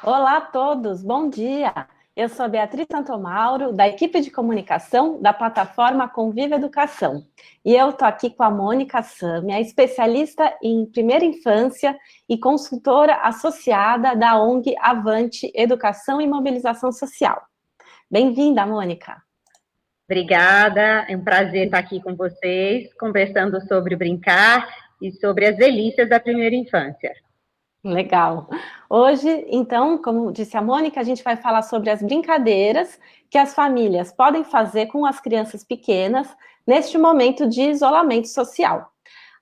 Olá a todos, bom dia! Eu sou a Beatriz Santomauro, da equipe de comunicação da plataforma Conviva Educação. E eu estou aqui com a Mônica Sâmia, especialista em primeira infância e consultora associada da ONG Avante Educação e Mobilização Social. Bem-vinda, Mônica! Obrigada, é um prazer estar aqui com vocês, conversando sobre brincar e sobre as delícias da primeira infância. Legal. Hoje, então, como disse a Mônica, a gente vai falar sobre as brincadeiras que as famílias podem fazer com as crianças pequenas neste momento de isolamento social.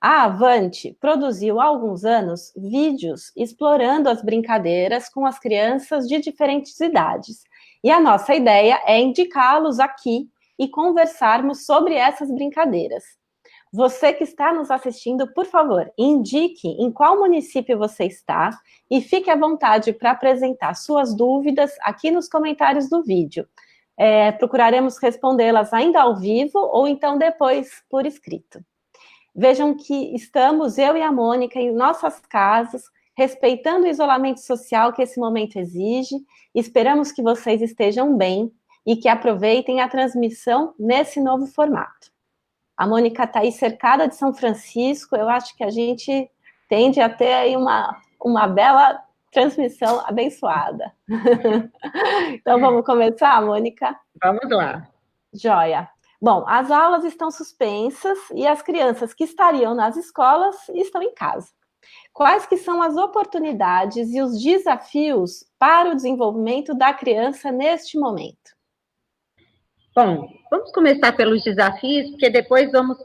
A Avante produziu há alguns anos vídeos explorando as brincadeiras com as crianças de diferentes idades. E a nossa ideia é indicá-los aqui e conversarmos sobre essas brincadeiras. Você que está nos assistindo, por favor, indique em qual município você está e fique à vontade para apresentar suas dúvidas aqui nos comentários do vídeo. Procuraremos respondê-las ainda ao vivo ou então depois por escrito. Vejam que estamos, eu e a Mônica, em nossas casas, respeitando o isolamento social que esse momento exige. Esperamos que vocês estejam bem e que aproveitem a transmissão nesse novo formato. A Mônica está aí cercada de São Francisco, eu acho que a gente tende a ter aí uma bela transmissão abençoada. Então vamos começar, Mônica? Vamos lá. Joia. Bom, as aulas estão suspensas e as crianças que estariam nas escolas estão em casa. Quais que são as oportunidades e os desafios para o desenvolvimento da criança neste momento? Bom, vamos começar pelos desafios, porque depois vamos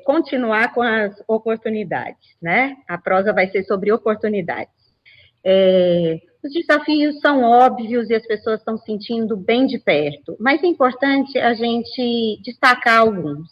continuar com as oportunidades, né? A prosa vai ser sobre oportunidades. Os desafios são óbvios e as pessoas estão sentindo bem de perto, mas é importante a gente destacar alguns.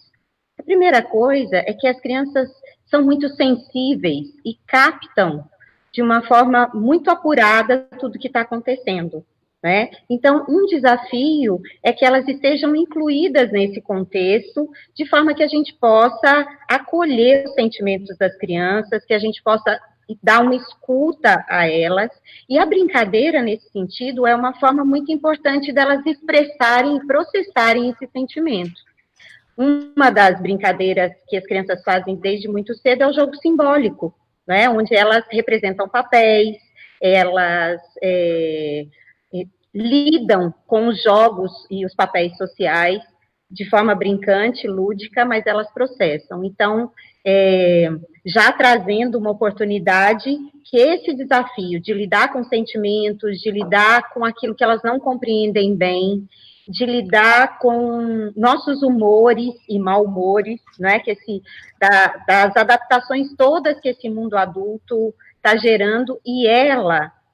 A primeira coisa é que as crianças são muito sensíveis e captam de uma forma muito apurada tudo que está acontecendo, né? Então, um desafio é que elas estejam incluídas nesse contexto, de forma que a gente possa acolher os sentimentos das crianças, que a gente possa dar uma escuta a elas, e a brincadeira, nesse sentido, é uma forma muito importante delas expressarem e processarem esse sentimento. Uma das brincadeiras que as crianças fazem desde muito cedo é o jogo simbólico, né, onde elas representam papéis, elas lidam com os jogos e os papéis sociais de forma brincante, lúdica, mas elas processam. Então, já trazendo uma oportunidade que esse desafio de lidar com sentimentos, de lidar com aquilo que elas não compreendem bem, de lidar com nossos humores e mal-humores, né, das adaptações todas que esse mundo adulto está gerando, e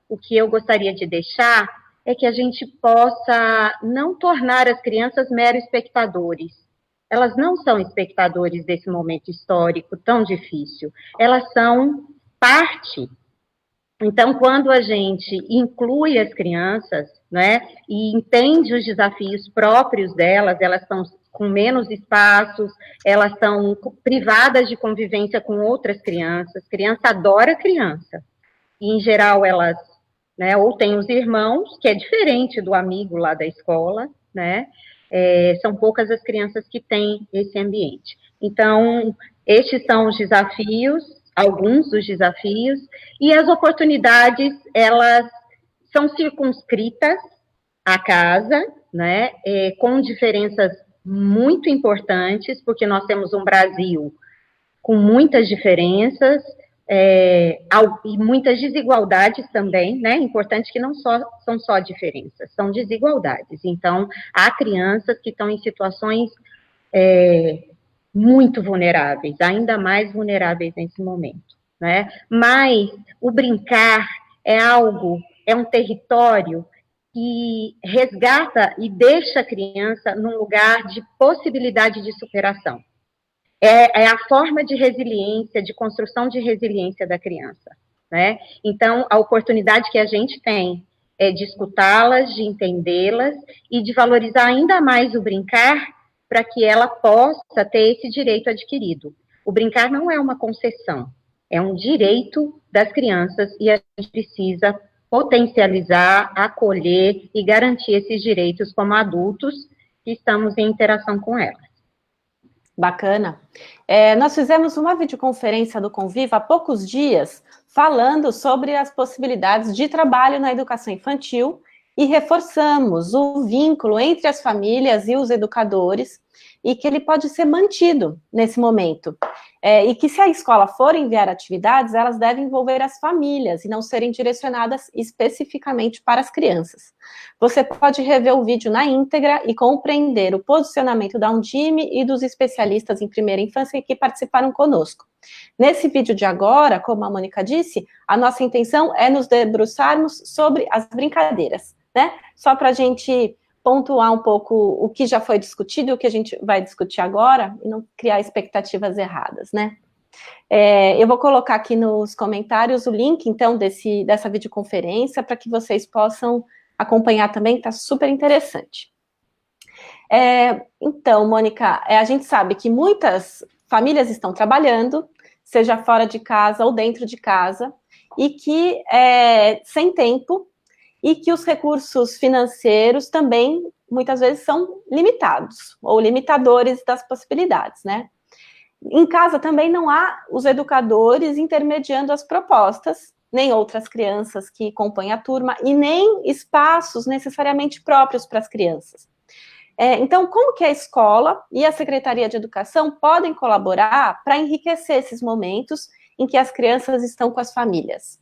o que eu gostaria de deixar é que a gente possa não tornar as crianças meros espectadores. Elas não são espectadores desse momento histórico tão difícil, elas são parte. Então, quando a gente inclui as crianças, né, e entende os desafios próprios delas, elas estão com menos espaços, elas estão privadas de convivência com outras crianças, criança adora criança, e em geral elas, né, ou tem os irmãos, que é diferente do amigo lá da escola, né, são poucas as crianças que têm esse ambiente. Então, estes são os desafios, alguns dos desafios, e as oportunidades, elas são circunscritas à casa, né, com diferenças muito importantes, porque nós temos um Brasil com muitas diferenças, e muitas desigualdades também, né? Importante que não são só diferenças, são desigualdades. Então, há crianças que estão em situações muito vulneráveis, ainda mais vulneráveis nesse momento, né? Mas o brincar é um território que resgata e deixa a criança num lugar de possibilidade de superação. É a forma de resiliência, de construção de resiliência da criança, né? Então, a oportunidade que a gente tem é de escutá-las, de entendê-las e de valorizar ainda mais o brincar para que ela possa ter esse direito adquirido. O brincar não é uma concessão, é um direito das crianças e a gente precisa potencializar, acolher e garantir esses direitos como adultos que estamos em interação com elas. Bacana. Nós fizemos uma videoconferência do Conviva há poucos dias, falando sobre as possibilidades de trabalho na educação infantil e reforçamos o vínculo entre as famílias e os educadores e que ele pode ser mantido nesse momento. E que se a escola for enviar atividades, elas devem envolver as famílias e não serem direcionadas especificamente para as crianças. Você pode rever o vídeo na íntegra e compreender o posicionamento da Undime e dos especialistas em primeira infância que participaram conosco. Nesse vídeo de agora, como a Mônica disse, a nossa intenção é nos debruçarmos sobre as brincadeiras, né? Só para a gente pontuar um pouco o que já foi discutido e o que a gente vai discutir agora, e não criar expectativas erradas, né? Eu vou colocar aqui nos comentários o link, então, dessa videoconferência, para que vocês possam acompanhar também, está super interessante. Então, Mônica, a gente sabe que muitas famílias estão trabalhando, seja fora de casa ou dentro de casa, e que sem tempo, e que os recursos financeiros também, muitas vezes, são limitados, ou limitadores das possibilidades, né? Em casa também não há os educadores intermediando as propostas, nem outras crianças que compõem a turma, e nem espaços necessariamente próprios para as crianças. Então, como que a escola e a Secretaria de Educação podem colaborar para enriquecer esses momentos em que as crianças estão com as famílias?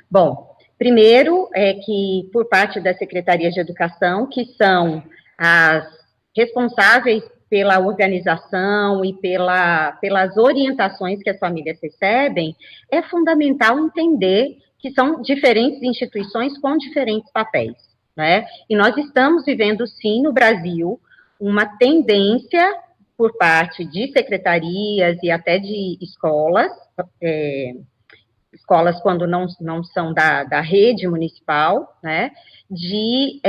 Bom, primeiro é que, por parte da Secretaria de Educação, que são as responsáveis pela organização e pelas orientações que as famílias recebem, é fundamental entender que são diferentes instituições com diferentes papéis, né? E nós estamos vivendo, sim, no Brasil, uma tendência por parte de secretarias e até de escolas, escolas quando não são da rede municipal, né, de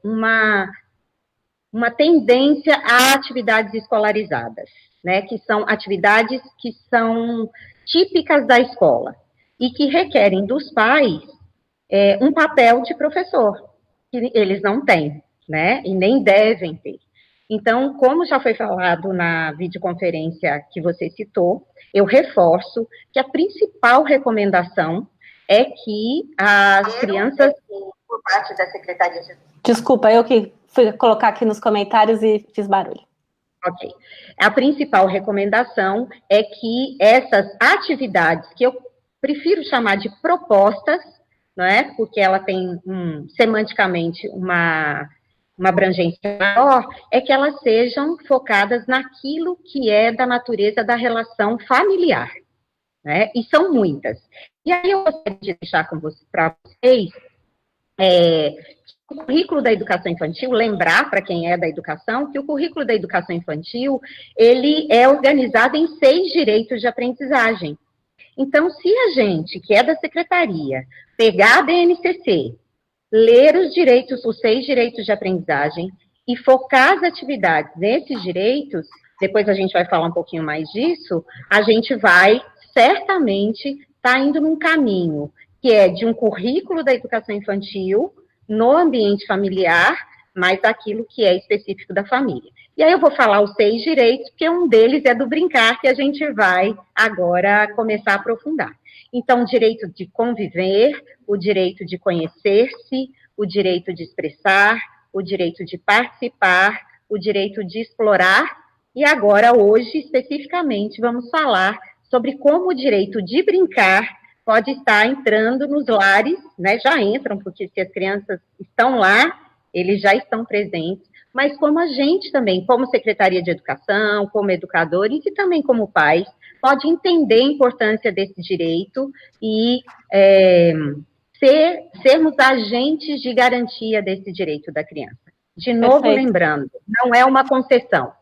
uma tendência a atividades escolarizadas, né, que são atividades que são típicas da escola e que requerem dos pais um papel de professor, que eles não têm, né, e nem devem ter. Então, como já foi falado na videoconferência que você citou, eu reforço que a principal recomendação é que as crianças, por parte da Secretaria de... Desculpa, eu que fui colocar aqui nos comentários e fiz barulho. Ok. A principal recomendação é que essas atividades, que eu prefiro chamar de propostas, não é? Porque ela tem, semanticamente, uma abrangência maior, é que elas sejam focadas naquilo que é da natureza da relação familiar, né? E são muitas. E aí eu gostaria de deixar para vocês o currículo da educação infantil, lembrar para quem é da educação, que o currículo da educação infantil, ele é organizado em 6 direitos de aprendizagem. Então, se a gente, que é da secretaria, pegar a BNCC, ler os 6 direitos de aprendizagem e focar as atividades nesses direitos, depois a gente vai falar um pouquinho mais disso, a gente vai, certamente, estar indo num caminho que é de um currículo da educação infantil no ambiente familiar, mas aquilo que é específico da família. E aí eu vou falar os 6 direitos, porque um deles é do brincar, que a gente vai agora começar a aprofundar. Então, o direito de conviver, o direito de conhecer-se, o direito de expressar, o direito de participar, o direito de explorar, e agora, hoje, especificamente, vamos falar sobre como o direito de brincar pode estar entrando nos lares, né, já entram, porque se as crianças estão lá, eles já estão presentes, mas como a gente também, como Secretaria de Educação, como educadores e também como pais, pode entender a importância desse direito e sermos agentes de garantia desse direito da criança. De novo, perfeito, lembrando, não é uma concessão,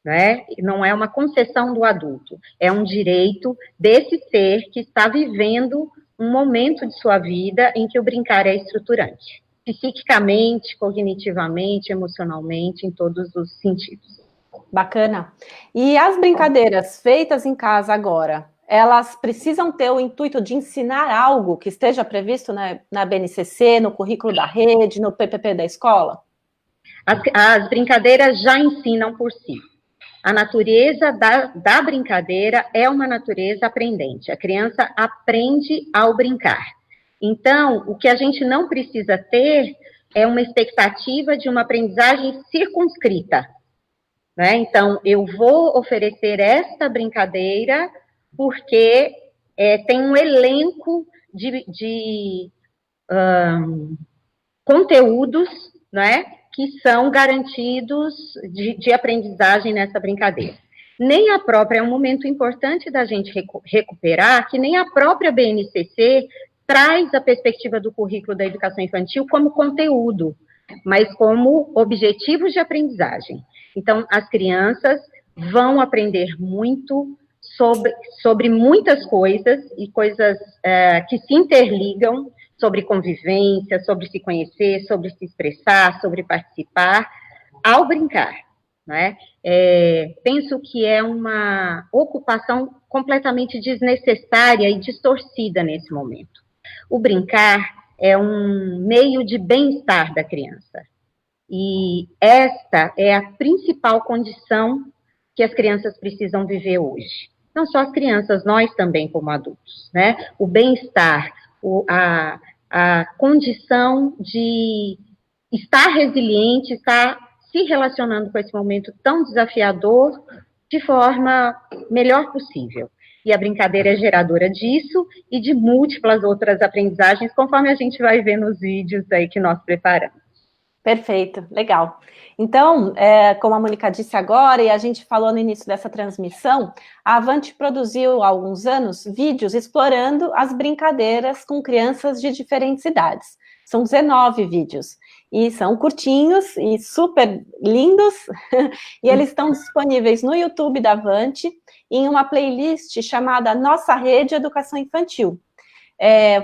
né? Não é uma concessão do adulto, é um direito desse ser que está vivendo um momento de sua vida em que o brincar é estruturante, psiquicamente, cognitivamente, emocionalmente, em todos os sentidos. Bacana. E as brincadeiras feitas em casa agora, elas precisam ter o intuito de ensinar algo que esteja previsto na BNCC, no currículo da rede, no PPP da escola? As brincadeiras já ensinam por si. A natureza da brincadeira é uma natureza aprendente. A criança aprende ao brincar. Então, o que a gente não precisa ter é uma expectativa de uma aprendizagem circunscrita, né? Então, eu vou oferecer esta brincadeira porque tem um elenco de conteúdos, né, que são garantidos de aprendizagem nessa brincadeira. Nem a própria, é um momento importante da gente recuperar, que nem a própria BNCC traz a perspectiva do currículo da educação infantil como conteúdo, mas como objetivos de aprendizagem. Então, as crianças vão aprender muito sobre muitas coisas, e coisas que se interligam, sobre convivência, sobre se conhecer, sobre se expressar, sobre participar, ao brincar, né? Penso que é uma ocupação completamente desnecessária e distorcida nesse momento. O brincar é um meio de bem-estar da criança. E esta é a principal condição que as crianças precisam viver hoje. Não só as crianças, nós também como adultos, né? O bem-estar, a condição de estar resiliente, estar se relacionando com esse momento tão desafiador de forma melhor possível. E a brincadeira é geradora disso e de múltiplas outras aprendizagens, conforme a gente vai ver nos vídeos aí que nós preparamos. Perfeito, legal. Então, como a Mônica disse agora, e a gente falou no início dessa transmissão, a Avante produziu há alguns anos vídeos explorando as brincadeiras com crianças de diferentes idades. São 19 vídeos, e são curtinhos e super lindos, e eles estão disponíveis no YouTube da Avante, em uma playlist chamada Nossa Rede Educação Infantil.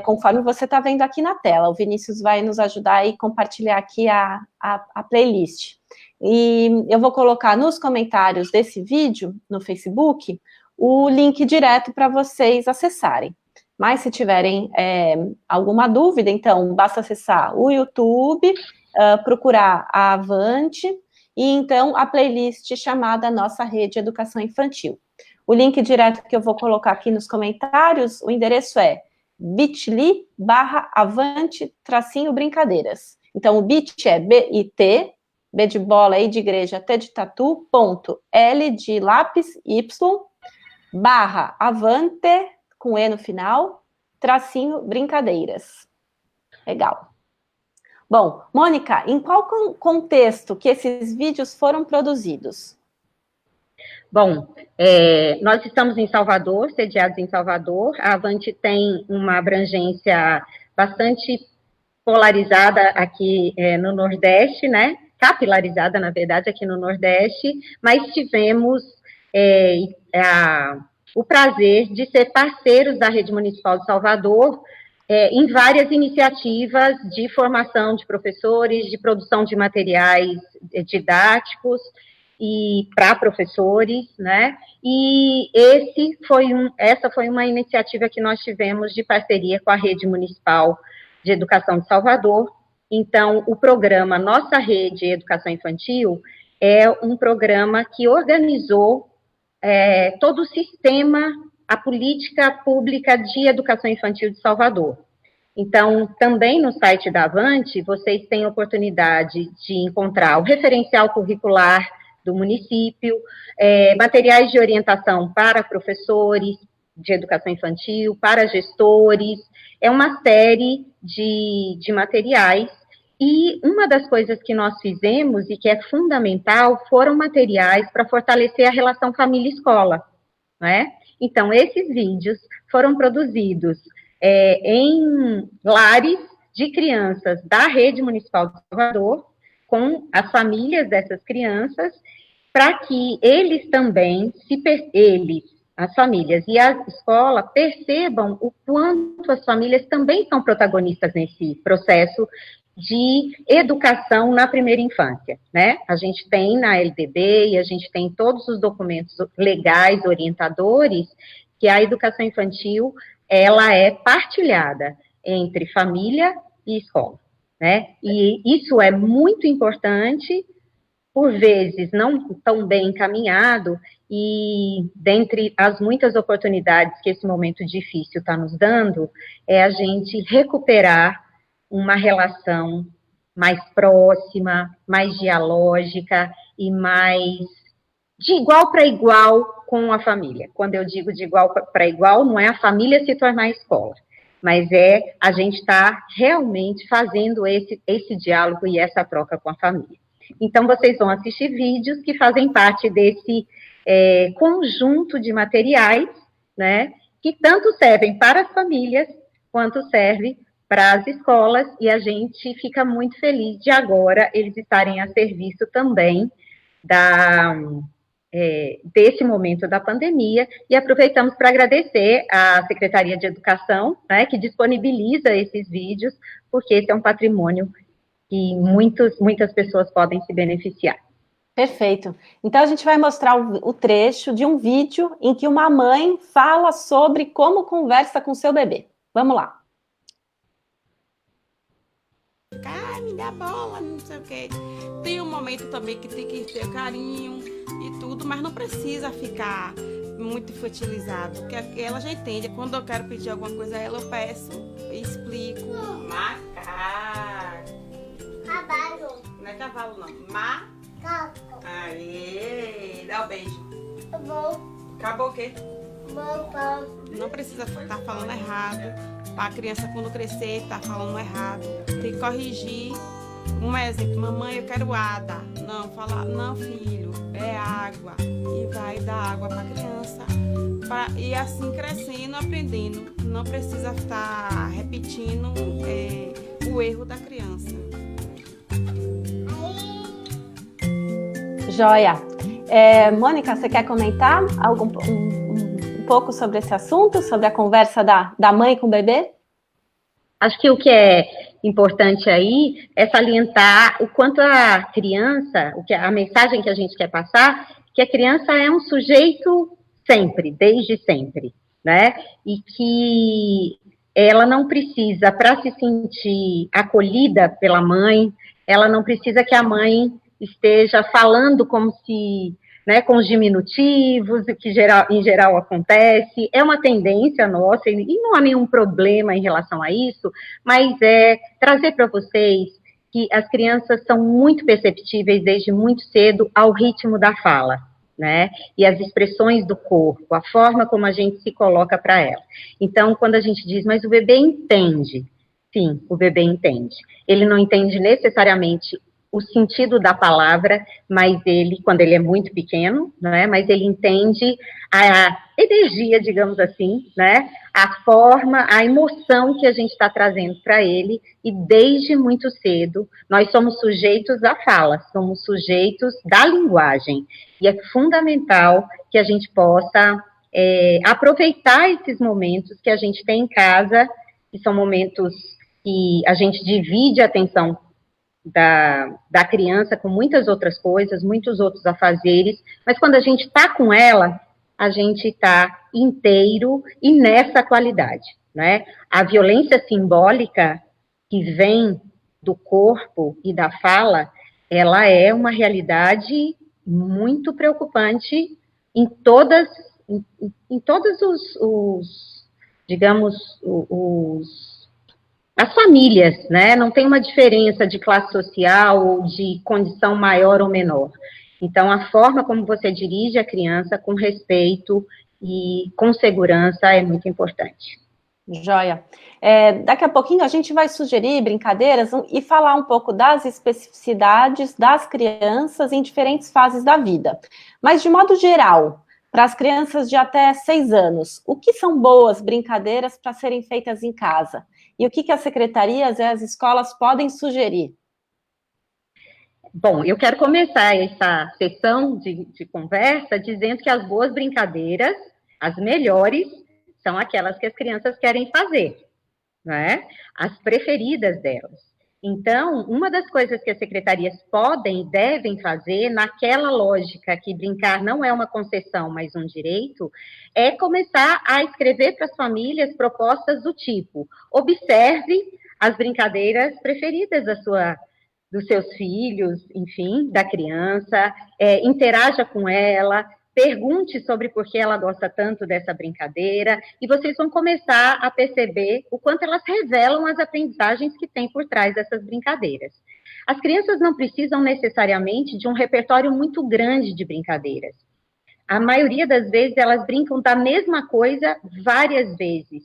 Conforme você está vendo aqui na tela, o Vinícius vai nos ajudar e compartilhar aqui a playlist. E eu vou colocar nos comentários desse vídeo, no Facebook, o link direto para vocês acessarem. Mas se tiverem alguma dúvida, então, basta acessar o YouTube, procurar a Avante, e então a playlist chamada Nossa Rede Educação Infantil. O link direto que eu vou colocar aqui nos comentários, o endereço é bit.ly/avante-brincadeiras. Então, o bit é bit, B de bola, I de igreja, T de tatu, ponto, L de lápis, Y, /avante, com E no final, _brincadeiras. Legal. Bom, Mônica, em qual contexto que esses vídeos foram produzidos? Bom, nós estamos em Salvador, sediados em Salvador. A Avante tem uma abrangência bastante polarizada aqui no Nordeste, né? Capilarizada, na verdade, aqui no Nordeste, mas tivemos o prazer de ser parceiros da Rede Municipal de Salvador em várias iniciativas de formação de professores, de produção de materiais didáticos, e para professores, né? E essa foi uma iniciativa que nós tivemos de parceria com a Rede Municipal de Educação de Salvador. Então, o programa Nossa Rede Educação Infantil é um programa que organizou todo o sistema, a política pública de educação infantil de Salvador. Então, também no site da Avante, vocês têm a oportunidade de encontrar o referencial curricular do município, materiais de orientação para professores de educação infantil, para gestores, é uma série de materiais, e uma das coisas que nós fizemos, e que é fundamental, foram materiais para fortalecer a relação família-escola, né? Então, esses vídeos foram produzidos em lares de crianças da Rede Municipal de Salvador, com as famílias dessas crianças, para que eles também, as famílias e a escola, percebam o quanto as famílias também são protagonistas nesse processo de educação na primeira infância, né? A gente tem na LDB e a gente tem todos os documentos legais, orientadores, que a educação infantil, ela é partilhada entre família e escola, né? E isso é muito importante, por vezes não tão bem encaminhado, e dentre as muitas oportunidades que esse momento difícil está nos dando, é a gente recuperar uma relação mais próxima, mais dialógica e mais de igual para igual com a família. Quando eu digo de igual para igual, não é a família se tornar a escola, mas é a gente estar realmente fazendo esse diálogo e essa troca com a família. Então, vocês vão assistir vídeos que fazem parte desse conjunto de materiais, né, que tanto servem para as famílias, quanto servem para as escolas, e a gente fica muito feliz de agora eles estarem a serviço também desse momento da pandemia, e aproveitamos para agradecer à Secretaria de Educação, né, que disponibiliza esses vídeos, porque esse é um patrimônio que muitas pessoas podem se beneficiar. Perfeito. Então, a gente vai mostrar o trecho de um vídeo em que uma mãe fala sobre como conversa com seu bebê. Vamos lá. Ai, me dá bola, não sei o quê. Tem um momento também que tem que ter carinho e tudo, mas não precisa ficar muito infantilizado, porque ela já entende. Quando eu quero pedir alguma coisa a ela, eu peço, explico. Macaco. Cavalo. Não é cavalo, não. Macaco. Aê, dá um beijo. Bom. Acabou o quê? Bom. Não precisa estar falando errado. A criança, quando crescer, tá falando errado. Tem que corrigir. Um exemplo, mamãe, eu quero água. Não, fala, não, filho, é água. E vai dar água para a criança. E assim crescendo, aprendendo. Não precisa estar repetindo o erro da criança. Joia. Mônica, você quer comentar um pouco sobre esse assunto, sobre a conversa da mãe com o bebê? Acho que o que é importante aí é salientar o quanto a criança, a mensagem que a gente quer passar, que a criança é um sujeito sempre, desde sempre, né? E que ela não precisa, para se sentir acolhida pela mãe, ela não precisa que a mãe esteja falando como se, né, com os diminutivos, o que em geral acontece, é uma tendência nossa, e não há nenhum problema em relação a isso, mas é trazer para vocês que as crianças são muito perceptíveis desde muito cedo ao ritmo da fala, né, e as expressões do corpo, a forma como a gente se coloca para ela. Então, quando a gente diz, mas o bebê entende, sim, o bebê entende. Ele não entende necessariamente o sentido da palavra, mas ele, quando ele é muito pequeno, né, mas ele entende a energia, digamos assim, né, a forma, a emoção que a gente está trazendo para ele, e desde muito cedo, nós somos sujeitos à fala, somos sujeitos da linguagem, e é fundamental que a gente possa aproveitar esses momentos que a gente tem em casa, que são momentos que a gente divide a atenção da criança com muitas outras coisas, muitos outros afazeres, mas quando a gente está com ela, a gente está inteiro e nessa qualidade, né? A violência simbólica que vem do corpo e da fala, ela é uma realidade muito preocupante em todos digamos, as famílias, né, não tem uma diferença de classe social ou de condição maior ou menor. Então, a forma como você dirige a criança com respeito e com segurança é muito importante. Joia. Daqui a pouquinho a gente vai sugerir brincadeiras e falar um pouco das especificidades das crianças em diferentes fases da vida. Mas, de modo geral, para as crianças de até 6 anos, o que são boas brincadeiras para serem feitas em casa? E o que as secretarias e as escolas podem sugerir? Bom, eu quero começar essa sessão de conversa dizendo que as boas brincadeiras, as melhores, são aquelas que as crianças querem fazer, né? As preferidas delas. Então, uma das coisas que as secretarias podem e devem fazer, naquela lógica que brincar não é uma concessão, mas um direito, é começar a escrever para as famílias propostas do tipo: observe as brincadeiras preferidas dos seus filhos, enfim, da criança, interaja com ela, pergunte sobre por que ela gosta tanto dessa brincadeira, e vocês vão começar a perceber o quanto elas revelam as aprendizagens que tem por trás dessas brincadeiras. As crianças não precisam necessariamente de um repertório muito grande de brincadeiras. A maioria das vezes elas brincam da mesma coisa várias vezes,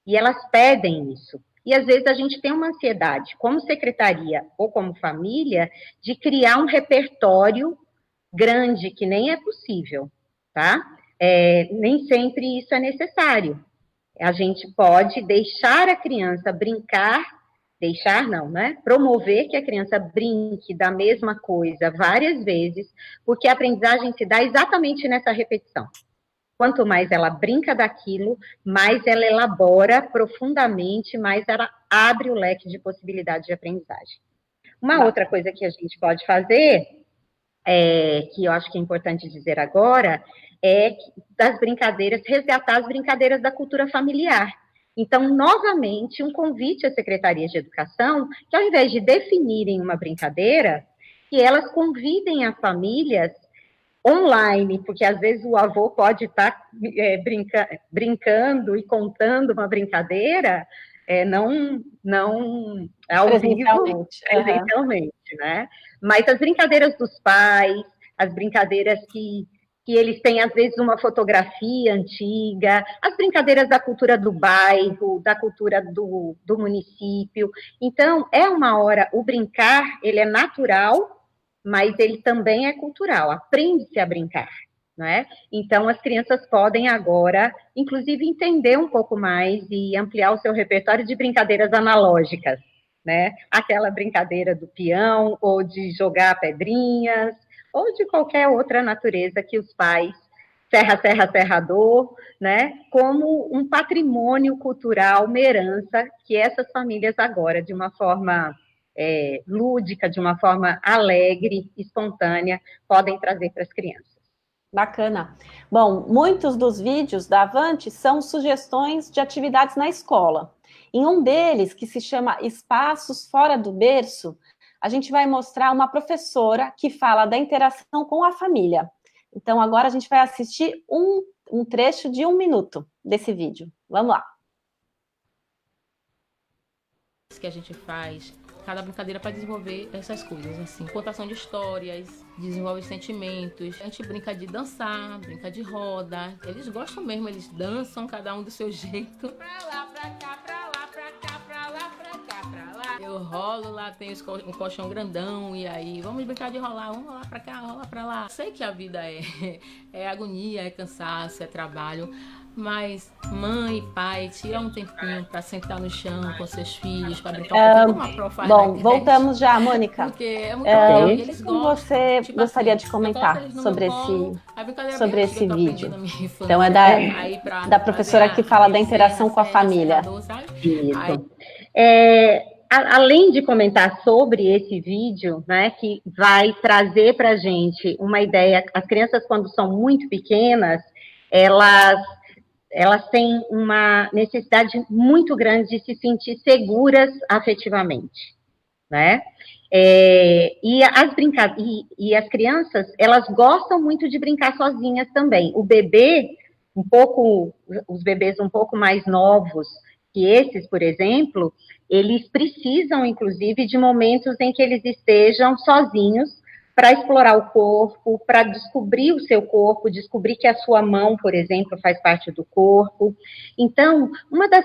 e elas pedem isso. E às vezes a gente tem uma ansiedade, como secretaria ou como família, de criar um repertório grande, que nem é possível, tá? Nem sempre isso é necessário. A gente pode deixar a criança brincar, deixar não, né? Promover que a criança brinque da mesma coisa várias vezes, porque a aprendizagem se dá exatamente nessa repetição. Quanto mais ela brinca daquilo, mais ela elabora profundamente, mais ela abre o leque de possibilidades de aprendizagem. Uma outra coisa que a gente pode fazer, que eu acho que é importante dizer agora, é das brincadeiras, resgatar as brincadeiras da cultura familiar. Então, novamente, um convite às secretarias de educação, que ao invés de definirem uma brincadeira, que elas convidem as famílias online, porque às vezes o avô pode estar brincando e contando uma brincadeira, não ao vivo, presencialmente, né? Mas as brincadeiras dos pais, as brincadeiras que eles têm, às vezes, uma fotografia antiga, as brincadeiras da cultura do bairro, da cultura do município. Então, é uma hora, o brincar, ele é natural, mas ele também é cultural, aprende-se a brincar, não é? Então, as crianças podem agora, inclusive, entender um pouco mais e ampliar o seu repertório de brincadeiras analógicas, né? Aquela brincadeira do peão, ou de jogar pedrinhas, ou de qualquer outra natureza que os pais, serrador, né? Como um patrimônio cultural, uma herança que essas famílias agora, de uma forma lúdica, de uma forma alegre, espontânea, podem trazer para as crianças. Bacana. Bom, muitos dos vídeos da Avante são sugestões de atividades na escola. Em um deles, que se chama Espaços Fora do Berço, a gente vai mostrar uma professora que fala da interação com a família. Então, agora a gente vai assistir um trecho de 1 minuto desse vídeo. Vamos lá. Que a gente faz cada brincadeira para desenvolver essas coisas, assim, contação de histórias, desenvolve sentimentos. A gente brinca de dançar, brinca de roda. Eles gostam mesmo, eles dançam, cada um do seu jeito. Pra lá, pra cá, pra lá, pra cá, pra lá, pra cá, pra lá. Eu rolo lá, tem um colchão grandão, e aí, vamos brincar de rolar, vamos rolar pra cá, rolar pra lá. Sei que a vida é agonia, é cansaço, é trabalho, mas mãe e pai, tira um tempinho para sentar no chão com seus filhos, para brincar um pouquinho, como a Pro faz. Bom, voltamos já, Mônica. Porque é muito legal. Eles gostam, você tipo gostaria assim, de comentar sobre esse vídeo? Então, é da professora que fala da interação com a família. Isso. Além de comentar sobre esse vídeo, né, que vai trazer para a gente uma ideia, as crianças, quando são muito pequenas, elas têm uma necessidade muito grande de se sentir seguras afetivamente, né? E as crianças, elas gostam muito de brincar sozinhas também. Os bebês um pouco mais novos que esses, por exemplo, eles precisam, inclusive, de momentos em que eles estejam sozinhos, para explorar o corpo, para descobrir o seu corpo, descobrir que a sua mão, por exemplo, faz parte do corpo. Então, uma das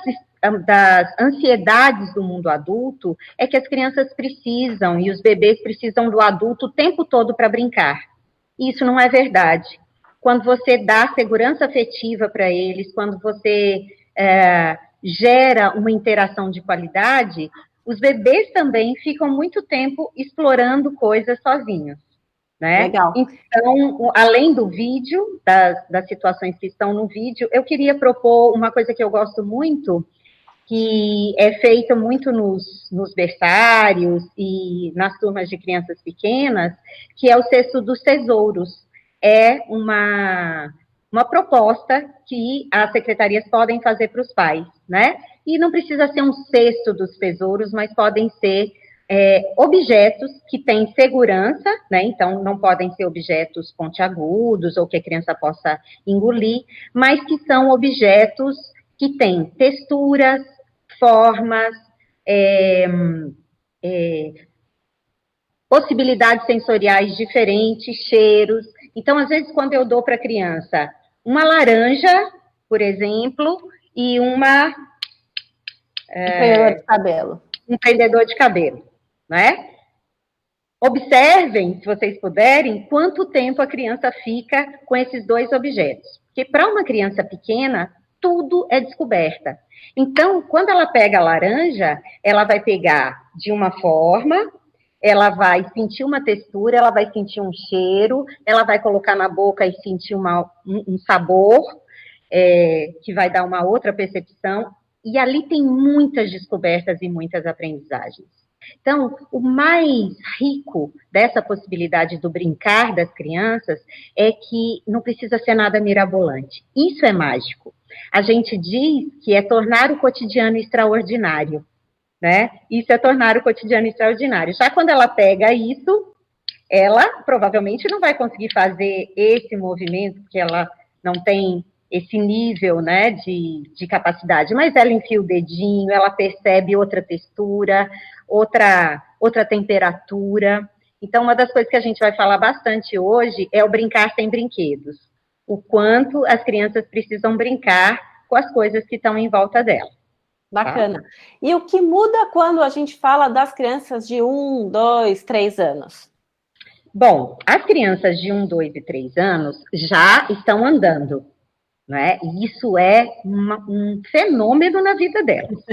ansiedades do mundo adulto é que as crianças precisam, e os bebês precisam do adulto o tempo todo para brincar. Isso não é verdade. Quando você dá segurança afetiva para eles, quando você gera uma interação de qualidade, os bebês também ficam muito tempo explorando coisas sozinhos, né? Legal. Então, além do vídeo, das situações que estão no vídeo, eu queria propor uma coisa que eu gosto muito, que é feito muito nos berçários e nas turmas de crianças pequenas, que é o Cesto dos Tesouros. É uma proposta que as secretarias podem fazer para os pais, né? E não precisa ser um cesto dos tesouros, mas podem ser objetos que têm segurança, né? Então, não podem ser objetos pontiagudos ou que a criança possa engolir, mas que são objetos que têm texturas, formas, possibilidades sensoriais diferentes, cheiros. Então, às vezes, quando eu dou para a criança uma laranja, por exemplo, e Um prendedor de cabelo. Um prendedor de cabelo, né? Observem, se vocês puderem, quanto tempo a criança fica com esses dois objetos. Porque para uma criança pequena, tudo é descoberta. Então, quando ela pega a laranja, ela vai pegar de uma forma, ela vai sentir uma textura, ela vai sentir um cheiro, ela vai colocar na boca e sentir um sabor, que vai dar uma outra percepção, e ali tem muitas descobertas e muitas aprendizagens. Então, o mais rico dessa possibilidade do brincar das crianças é que não precisa ser nada mirabolante. Isso é mágico. A gente diz que é tornar o cotidiano extraordinário, né? Isso é tornar o cotidiano extraordinário. Já quando ela pega isso, ela provavelmente não vai conseguir fazer esse movimento, porque ela não tem esse nível, né, de capacidade, mas ela enfia o dedinho, ela percebe outra textura, outra temperatura. Então, uma das coisas que a gente vai falar bastante hoje é o brincar sem brinquedos. O quanto as crianças precisam brincar com as coisas que estão em volta dela. Bacana. Tá? E o que muda quando a gente fala das crianças de 1, 2, 3 anos? Bom, as crianças de 1, 2 e 3 anos já estão andando, né? E isso é um fenômeno na vida delas.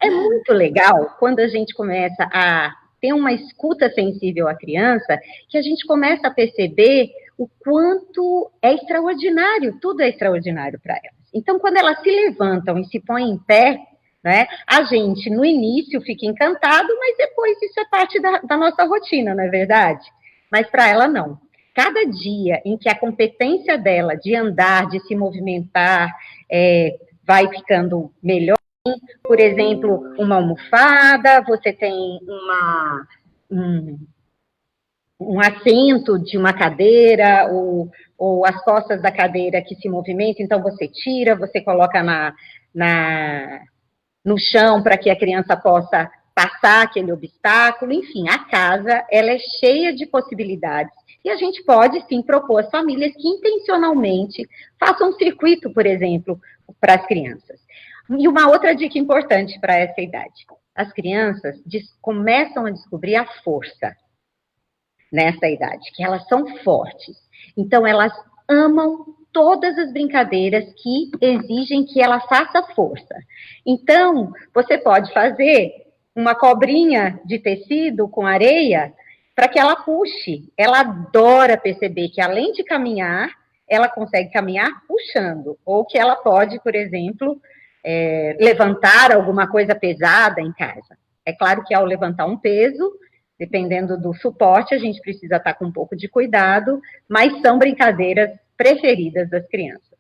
É muito legal quando a gente começa a ter uma escuta sensível à criança, que a gente começa a perceber o quanto é extraordinário, tudo é extraordinário para elas. Então, quando elas se levantam e se põem em pé, né, a gente, no início, fica encantado, mas depois isso é parte da nossa rotina, não é verdade? Mas para ela, não. Cada dia em que a competência dela de andar, de se movimentar, vai ficando melhor, por exemplo, uma almofada, você tem um assento de uma cadeira, ou as costas da cadeira que se movimentam, então você tira, você coloca no chão para que a criança possa passar aquele obstáculo, enfim, a casa, ela é cheia de possibilidades. E a gente pode, sim, propor às famílias que intencionalmente façam um circuito, por exemplo, para as crianças. E uma outra dica importante para essa idade. As crianças começam a descobrir a força nessa idade, que elas são fortes. Então, elas amam todas as brincadeiras que exigem que ela faça força. Então, você pode fazer uma cobrinha de tecido com areia para que ela puxe. Ela adora perceber que, além de caminhar, ela consegue caminhar puxando. Ou que ela pode, por exemplo, levantar alguma coisa pesada em casa. É claro que ao levantar um peso, dependendo do suporte, a gente precisa estar com um pouco de cuidado, mas são brincadeiras preferidas das crianças.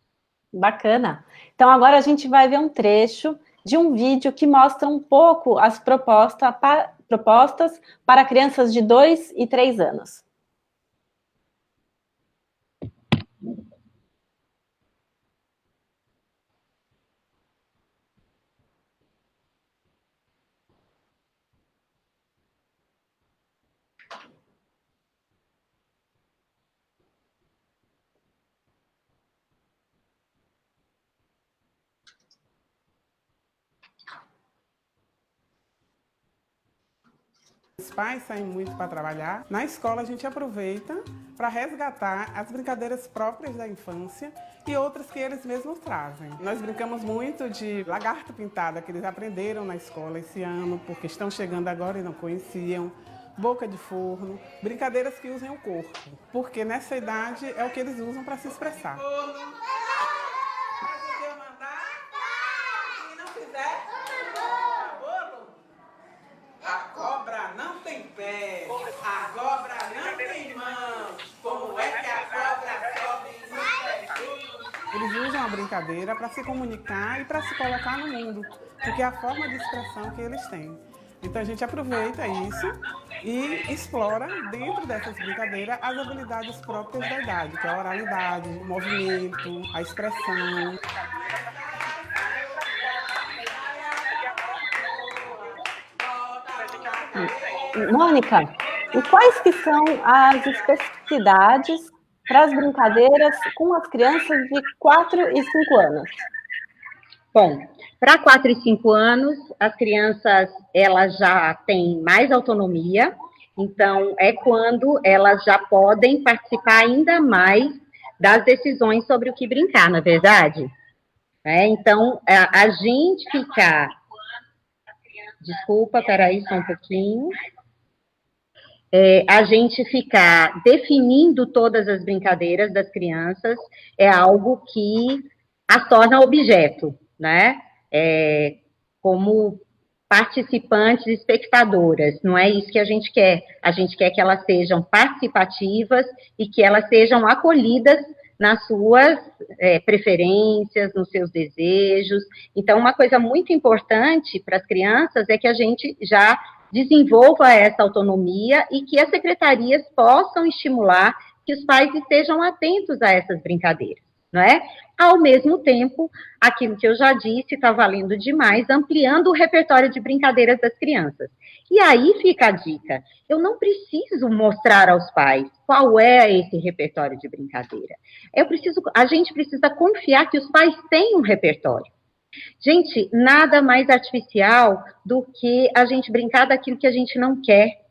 Bacana. Então, agora a gente vai ver um trecho de um vídeo que mostra um pouco as propostas para crianças de 2 e 3 anos. Os pais saem muito para trabalhar. Na escola a gente aproveita para resgatar as brincadeiras próprias da infância e outras que eles mesmos trazem. Nós brincamos muito de lagarto pintada, que eles aprenderam na escola esse ano, porque estão chegando agora e não conheciam. Boca de forno, brincadeiras que usem o corpo, porque nessa idade é o que eles usam para se expressar. Mas o que eu mandar, e não fizer, cobra não tem pé, a cobra não tem mão. Como é que a cobra sobe no pé? Eles usam a brincadeira para se comunicar e para se colocar no mundo, porque é a forma de expressão que eles têm. Então a gente aproveita isso e explora dentro dessas brincadeiras as habilidades próprias da idade, que é a oralidade, o movimento, a expressão. Mônica, e quais que são as especificidades para as brincadeiras com as crianças de 4 e 5 anos? Bom, para 4 e 5 anos, as crianças elas já têm mais autonomia, então é quando elas já podem participar ainda mais das decisões sobre o que brincar, na verdade? Então, a gente ficar... Desculpa, peraí só um pouquinho. A gente ficar definindo todas as brincadeiras das crianças é algo que as torna objeto, né? Como participantes, espectadoras, não é isso que a gente quer. A gente quer que elas sejam participativas e que elas sejam acolhidas nas suas preferências, nos seus desejos. Então, uma coisa muito importante para as crianças é que a gente já desenvolva essa autonomia e que as secretarias possam estimular que os pais estejam atentos a essas brincadeiras, não é? Ao mesmo tempo, aquilo que eu já disse está valendo demais, ampliando o repertório de brincadeiras das crianças. E aí fica a dica, eu não preciso mostrar aos pais qual é esse repertório de brincadeira. A gente precisa confiar que os pais têm um repertório. Gente, nada mais artificial do que a gente brincar daquilo que a gente não quer,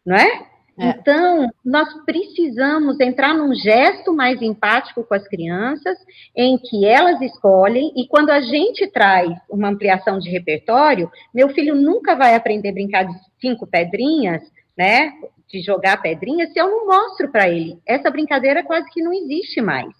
não é? Então, nós precisamos entrar num gesto mais empático com as crianças, em que elas escolhem, e quando a gente traz uma ampliação de repertório, meu filho nunca vai aprender a brincar de 5 pedrinhas, né, de jogar pedrinhas, se eu não mostro para ele. Essa brincadeira quase que não existe mais,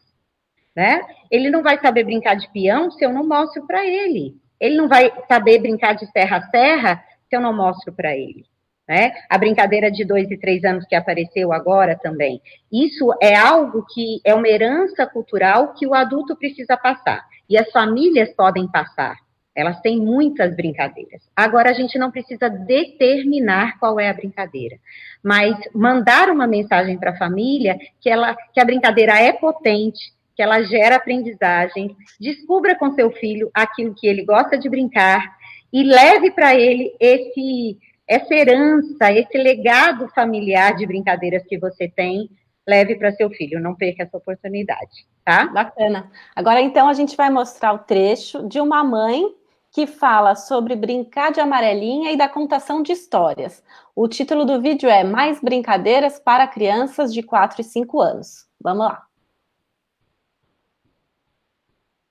né? Ele não vai saber brincar de peão se eu não mostro para ele. Ele não vai saber brincar de serra-serra se eu não mostro para ele. Né? A brincadeira de 2 e 3 anos que apareceu agora também. Isso é algo que é uma herança cultural que o adulto precisa passar. E as famílias podem passar. Elas têm muitas brincadeiras. Agora, a gente não precisa determinar qual é a brincadeira, mas mandar uma mensagem para a família que a brincadeira é potente, que ela gera aprendizagem, descubra com seu filho aquilo que ele gosta de brincar e leve para ele essa herança, esse legado familiar de brincadeiras que você tem, leve para seu filho, não perca essa oportunidade, tá? Bacana. Agora, então, a gente vai mostrar o trecho de uma mãe que fala sobre brincar de amarelinha e da contação de histórias. O título do vídeo é Mais Brincadeiras para Crianças de 4 e 5 anos. Vamos lá.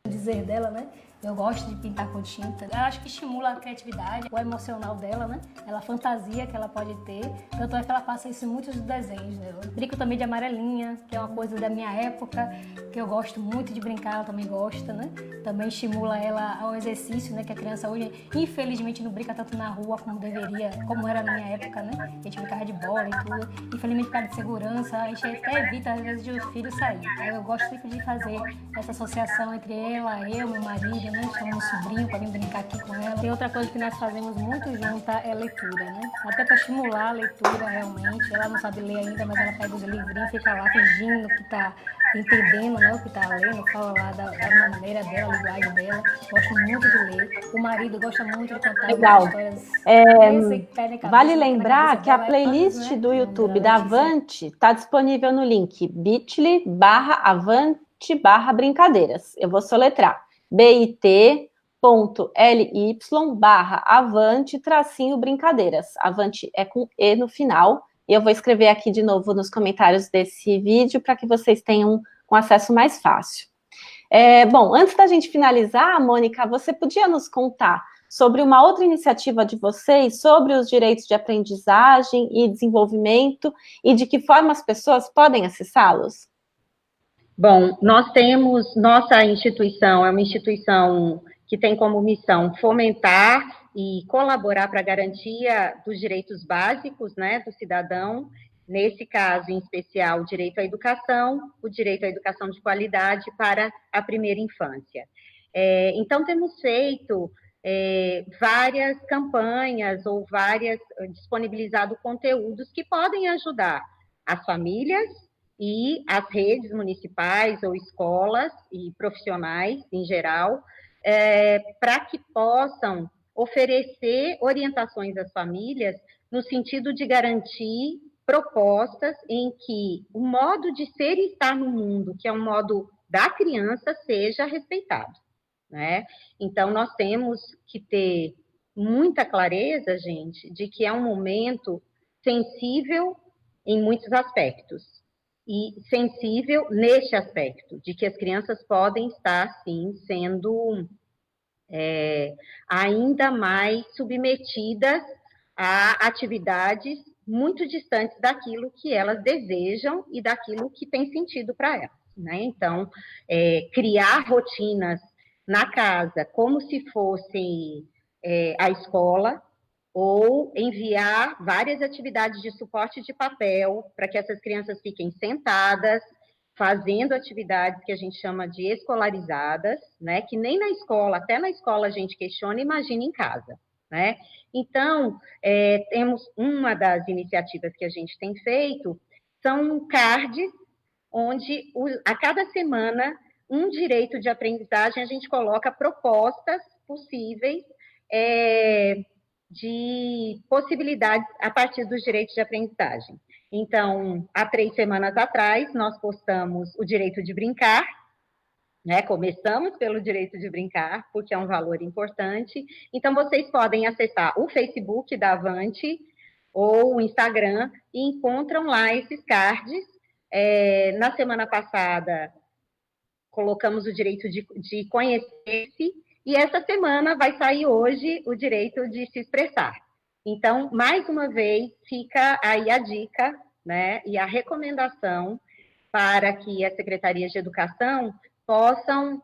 Dizer dela, né? Eu gosto de pintar com tinta. Eu acho que estimula a criatividade, o emocional dela, né? Ela fantasia que ela pode ter. Tanto é que ela passa isso em muitos desenhos dela. Brinco também de amarelinha, que é uma coisa da minha época, que eu gosto muito de brincar, ela também gosta, né? Também estimula ela ao exercício, né? Que a criança hoje, infelizmente, não brinca tanto na rua como deveria, como era na minha época, né? A gente brincava de bola e tudo. Infelizmente, por causa de segurança, a gente até evita, às vezes, de os filhos saírem. Eu gosto sempre de fazer essa associação entre ela, eu, meu marido, né? Chamamos um sobrinho para vir brincar aqui com ela. Tem outra coisa que nós fazemos muito junta é leitura, né? Até para estimular a leitura realmente. Ela não sabe ler ainda, mas ela pega os livrinhos, fica lá fingindo que está entendendo, né, o que está lendo, fala lá da maneira dela, a linguagem dela. Gosto muito de ler. O marido gosta muito de contar histórias. Vale lembrar que a playlist do YouTube da Avante está disponível no link bit.ly/avante/brincadeiras. Eu vou soletrar. bit.ly/avante-brincadeiras. Avante é com E no final. E eu vou escrever aqui de novo nos comentários desse vídeo para que vocês tenham um acesso mais fácil. Bom, antes da gente finalizar, Mônica, você podia nos contar sobre uma outra iniciativa de vocês, sobre os direitos de aprendizagem e desenvolvimento e de que forma as pessoas podem acessá-los? Bom, nós temos, nossa instituição é uma instituição que tem como missão fomentar e colaborar para a garantia dos direitos básicos, né, do cidadão, nesse caso, em especial, o direito à educação de qualidade para a primeira infância. Então, temos feito várias campanhas ou disponibilizado conteúdos que podem ajudar as famílias e as redes municipais ou escolas e profissionais em geral, para que possam oferecer orientações às famílias no sentido de garantir propostas em que o modo de ser e estar no mundo, que é um modo da criança, seja respeitado, né? Então, nós temos que ter muita clareza, gente, de que é um momento sensível em muitos aspectos, e sensível neste aspecto, de que as crianças podem estar, sim, sendo ainda mais submetidas a atividades muito distantes daquilo que elas desejam e daquilo que tem sentido para elas, né? Então, criar rotinas na casa como se fosse a escola, ou enviar várias atividades de suporte de papel para que essas crianças fiquem sentadas, fazendo atividades que a gente chama de escolarizadas, né? Que nem na escola, até na escola a gente questiona, imagina em casa, né? Então, temos uma das iniciativas que a gente tem feito, são cards, onde a cada semana, um direito de aprendizagem, a gente coloca propostas possíveis de possibilidades a partir dos direitos de aprendizagem. Então, há 3 semanas atrás, nós postamos o direito de brincar, né? Começamos pelo direito de brincar, porque é um valor importante. Então, vocês podem acessar o Facebook da Avante ou o Instagram e encontram lá esses cards. Na semana passada, colocamos o direito de conhecer-se, e essa semana vai sair hoje o direito de se expressar. Então, mais uma vez, fica aí a dica, né, e a recomendação para que as secretarias de educação possam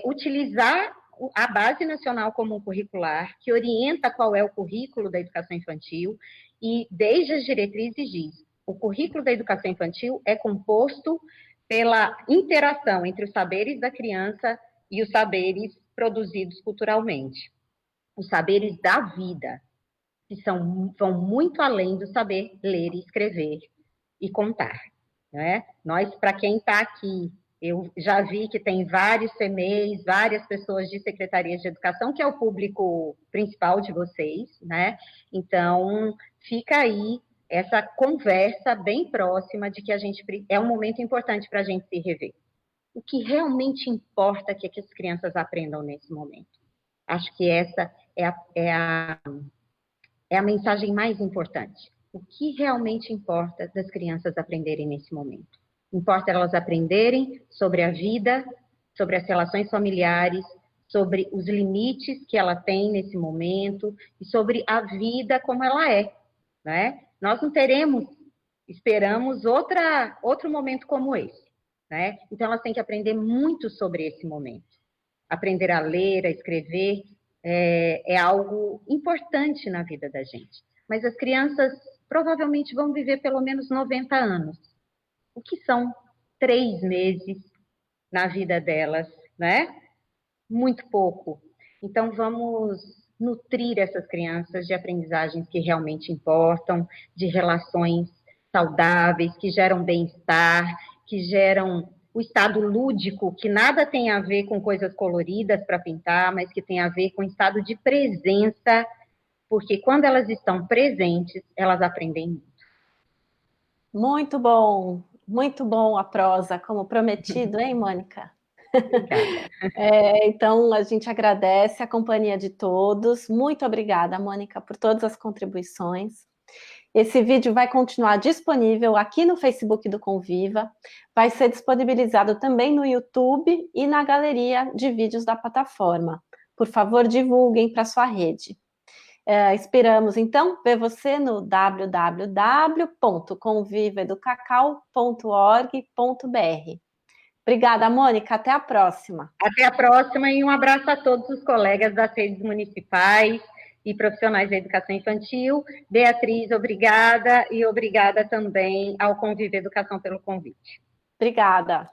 utilizar a Base Nacional Comum Curricular, que orienta qual é o currículo da educação infantil, e desde as diretrizes diz, o currículo da educação infantil é composto pela interação entre os saberes da criança e os saberes produzidos culturalmente, os saberes da vida, que vão muito além do saber ler e escrever e contar, né? Nós, para quem está aqui, eu já vi que tem vários CMEs, várias pessoas de secretarias de educação, que é o público principal de vocês, né? Então, fica aí essa conversa bem próxima de que é um momento importante para a gente se rever. O que realmente importa é que as crianças aprendam nesse momento. Acho que essa é a mensagem mais importante. O que realmente importa das crianças aprenderem nesse momento? Importa elas aprenderem sobre a vida, sobre as relações familiares, sobre os limites que ela tem nesse momento e sobre a vida como ela é, né? Nós não esperamos outro momento como esse, né? Então, elas têm que aprender muito sobre esse momento. Aprender a ler, a escrever, é algo importante na vida da gente. Mas as crianças provavelmente vão viver pelo menos 90 anos. O que são 3 meses na vida delas, né? Muito pouco. Então, vamos nutrir essas crianças de aprendizagens que realmente importam, de relações saudáveis, que geram bem-estar, que geram o estado lúdico, que nada tem a ver com coisas coloridas para pintar, mas que tem a ver com o estado de presença, porque quando elas estão presentes, elas aprendem muito. Muito bom a prosa, como prometido, hein, Mônica? Então, a gente agradece a companhia de todos. Muito obrigada, Mônica, por todas as contribuições. Esse vídeo vai continuar disponível aqui no Facebook do Conviva, vai ser disponibilizado também no YouTube e na galeria de vídeos da plataforma. Por favor, divulguem para sua rede. Esperamos, então, ver você no www.convivaeducacau.org.br. Obrigada, Mônica. Até a próxima. Até a próxima e um abraço a todos os colegas das redes municipais e profissionais da educação infantil. Beatriz, obrigada, e obrigada também ao Convive Educação pelo convite. Obrigada.